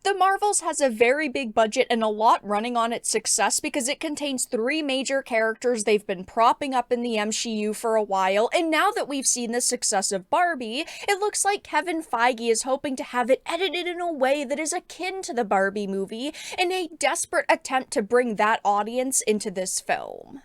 The Marvels has a very big budget and a lot running on its success because it contains three major characters they've been propping up in the MCU for a while, and now that we've seen the success of Barbie, it looks like Kevin Feige is hoping to have it edited in a way that is akin to the Barbie movie in a desperate attempt to bring that audience into this film.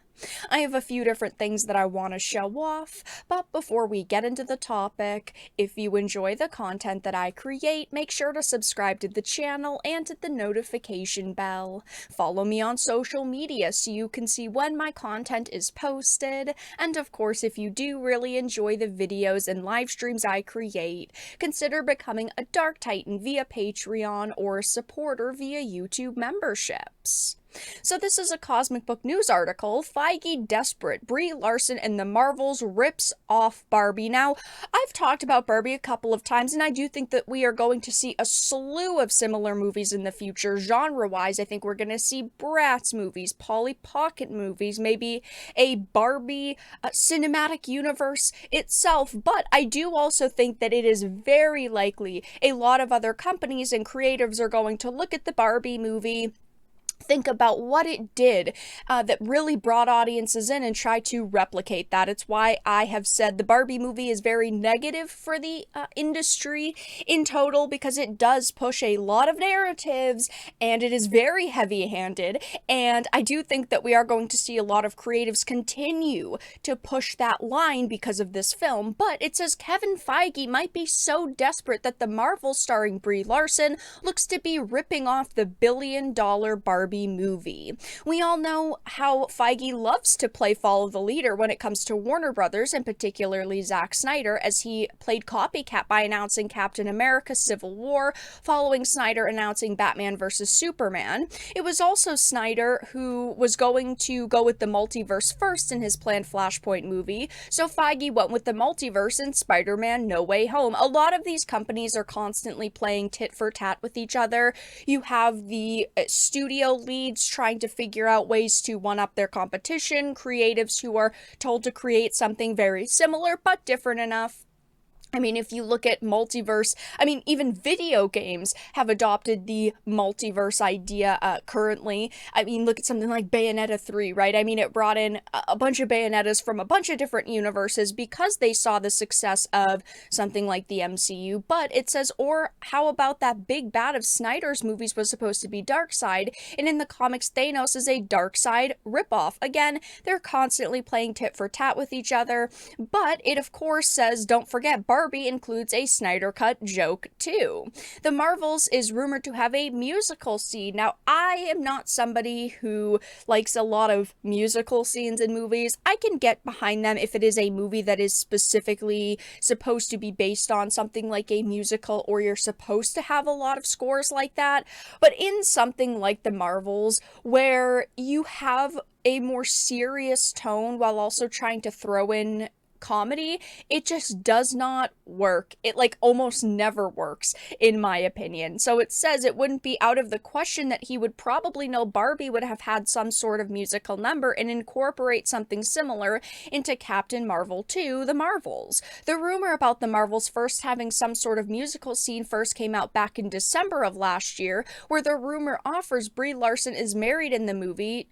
I have a few different things that I want to show off, but before we get into the topic, if you enjoy the content that I create, make sure to subscribe to the channel and hit the notification bell. Follow me on social media so you can see when my content is posted, and of course, if you do really enjoy the videos and live streams I create, consider becoming a Dark Titan via Patreon or a supporter via YouTube memberships. So this is a Cosmic Book News article. Feige desperate. Brie Larson and the Marvels rips off Barbie. Now, I've talked about Barbie a couple of times, and I do think that we are going to see a slew of similar movies in the future. Genre-wise, I think we're going to see Bratz movies, Polly Pocket movies, maybe a Barbie cinematic universe itself. But I do also think that it is very likely a lot of other companies and creatives are going to look at the Barbie movie, think about what it did that really brought audiences in and try to replicate that. It's why I have said the Barbie movie is very negative for the industry in total, because it does push a lot of narratives and it is very heavy-handed, and I do think that we are going to see a lot of creatives continue to push that line because of this film. But it says Kevin Feige might be so desperate that the Marvel starring Brie Larson looks to be ripping off the billion-dollar Barbie movie. We all know how Feige loves to play follow the leader when it comes to Warner Brothers, and particularly Zack Snyder, as he played copycat by announcing Captain America Civil War, following Snyder announcing Batman vs. Superman. It was also Snyder who was going to go with the multiverse first in his planned Flashpoint movie, so Feige went with the multiverse in Spider-Man No Way Home. A lot of these companies are constantly playing tit for tat with each other. You have the studio leads trying to figure out ways to one-up their competition, creatives who are told to create something very similar but different enough. I mean, if you look at multiverse, I mean, even video games have adopted the multiverse idea currently. I mean, look at something like Bayonetta 3, right? I mean, it brought in a bunch of Bayonettas from a bunch of different universes because they saw the success of something like the MCU. But it says, or how about that big bad of Snyder's movies was supposed to be Darkseid, and in the comics, Thanos is a Darkseid ripoff. Again, they're constantly playing tit for tat with each other, but it, of course, says, don't forget, Barbie includes a Snyder Cut joke too. The Marvels is rumored to have a musical scene. Now, I am not somebody who likes a lot of musical scenes in movies. I can get behind them if it is a movie that is specifically supposed to be based on something like a musical, or you're supposed to have a lot of scores like that. But in something like the Marvels, where you have a more serious tone while also trying to throw in comedy, it just does not work. It like almost never works, in my opinion. So it says it wouldn't be out of the question that he would probably know Barbie would have had some sort of musical number and incorporate something similar into Captain Marvel 2, The Marvels. The rumor about the Marvels first having some sort of musical scene first came out back in December of last year, where the rumor offers Brie Larson is married in the movie.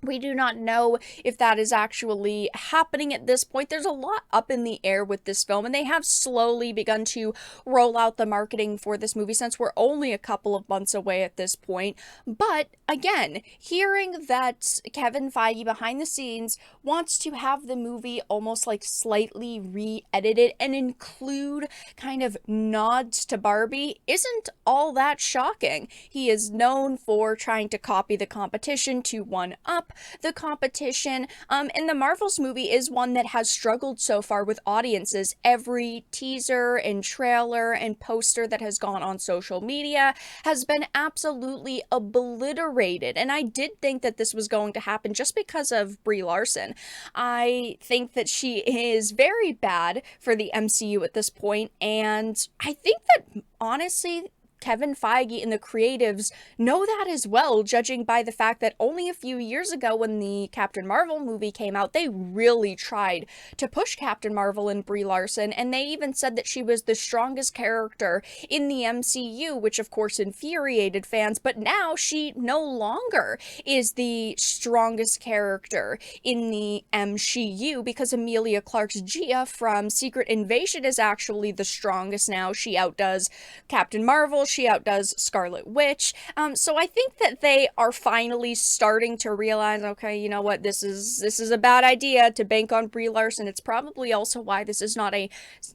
We do not know if that is actually happening at this point. There's a lot up in the air with this film, and they have slowly begun to roll out the marketing for this movie since we're only a couple of months away at this point. But again, hearing that Kevin Feige behind the scenes wants to have the movie almost like slightly re-edited and include kind of nods to Barbie isn't all that shocking. He is known for trying to copy the competition to one up the competition, and the Marvels movie is one that has struggled so far with audiences. Every teaser and trailer and poster that has gone on social media has been absolutely obliterated, and I did think that this was going to happen just because of Brie Larson. I think that she is very bad for the MCU at this point, and I think that honestly Kevin Feige and the creatives know that as well, judging by the fact that only a few years ago when the Captain Marvel movie came out, they really tried to push Captain Marvel and Brie Larson, and they even said that she was the strongest character in the MCU, which of course infuriated fans, but now she no longer is the strongest character in the MCU because Emilia Clarke's Gia from Secret Invasion is actually the strongest now. She outdoes Captain Marvel, she outdoes Scarlet Witch. So I think that they are finally starting to realize, okay, you know what, this is a bad idea to bank on Brie Larson. It's probably also why this is not a,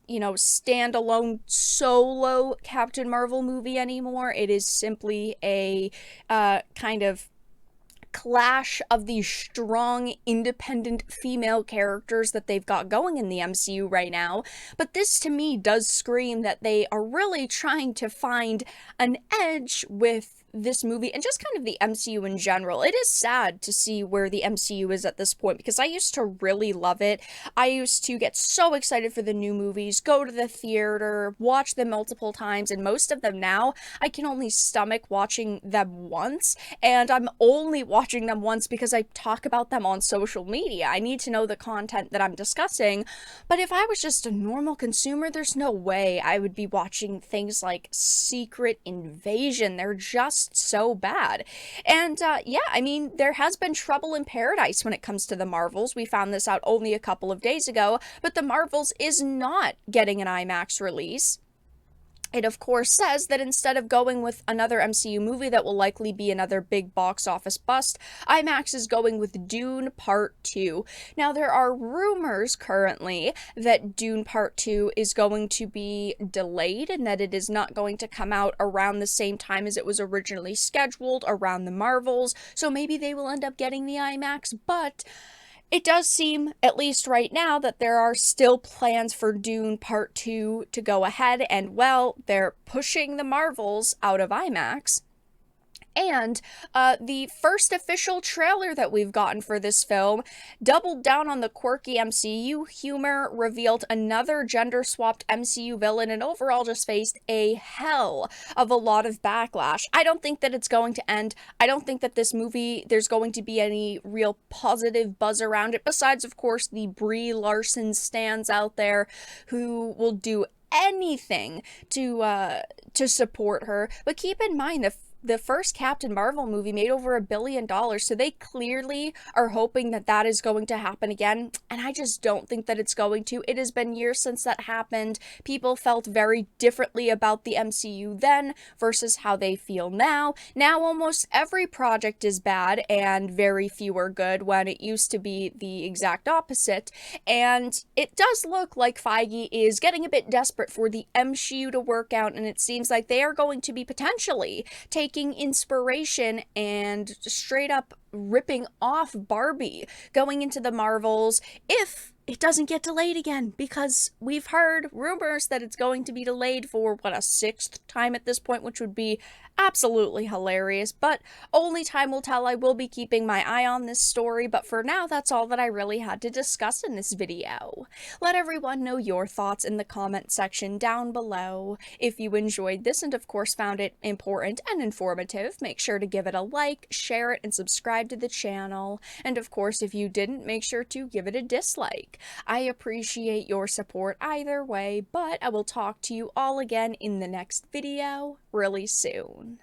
standalone solo Captain Marvel movie anymore. It is simply a kind of clash of these strong independent female characters that they've got going in the MCU right now. But this to me does scream that they are really trying to find an edge with this movie and just kind of the MCU in general. It is sad to see where the MCU is at this point because I used to really love it. I used to get so excited for the new movies, go to the theater, watch them multiple times, and most of them now I can only stomach watching them once, and I'm only watching them once because I talk about them on social media. I need to know the content that I'm discussing, but if I was just a normal consumer, there's no way I would be watching things like Secret Invasion. They're just so bad. And yeah, I mean, there has been trouble in paradise when it comes to the Marvels. We found this out only a couple of days ago, but the Marvels is not getting an IMAX release. It, of course, says that instead of going with another MCU movie that will likely be another big box office bust, IMAX is going with Dune Part 2. Now, there are rumors currently that Dune Part 2 is going to be delayed and that it is not going to come out around the same time as it was originally scheduled, around the Marvels, so maybe they will end up getting the IMAX, but it does seem, at least right now, that there are still plans for Dune Part 2 to go ahead, and well, they're pushing the Marvels out of IMAX. And the first official trailer that we've gotten for this film doubled down on the quirky MCU humor, revealed another gender-swapped MCU villain, and overall just faced a hell of a lot of backlash. I don't think that it's going to end. I don't think that this movie, there's going to be any real positive buzz around it, besides, of course, the Brie Larson stans out there who will do anything to support her. But keep in mind, the first Captain Marvel movie made over $1 billion, so they clearly are hoping that that is going to happen again, and I just don't think that it's going to. It has been years since that happened. People felt very differently about the MCU then versus how they feel now. Now almost every project is bad and very few are good, when it used to be the exact opposite, and it does look like Feige is getting a bit desperate for the MCU to work out, and it seems like they are going to be potentially taking inspiration and straight up ripping off Barbie going into the Marvels if it doesn't get delayed again, because we've heard rumors that it's going to be delayed for, what, a 6th time at this point, which would be absolutely hilarious, but only time will tell. I will be keeping my eye on this story, but for now, that's all that I really had to discuss in this video. Let everyone know your thoughts in the comment section down below. If you enjoyed this and of course found it important and informative, make sure to give it a like, share it, and subscribe to the channel. And of course, if you didn't, make sure to give it a dislike. I appreciate your support either way, but I will talk to you all again in the next video really soon.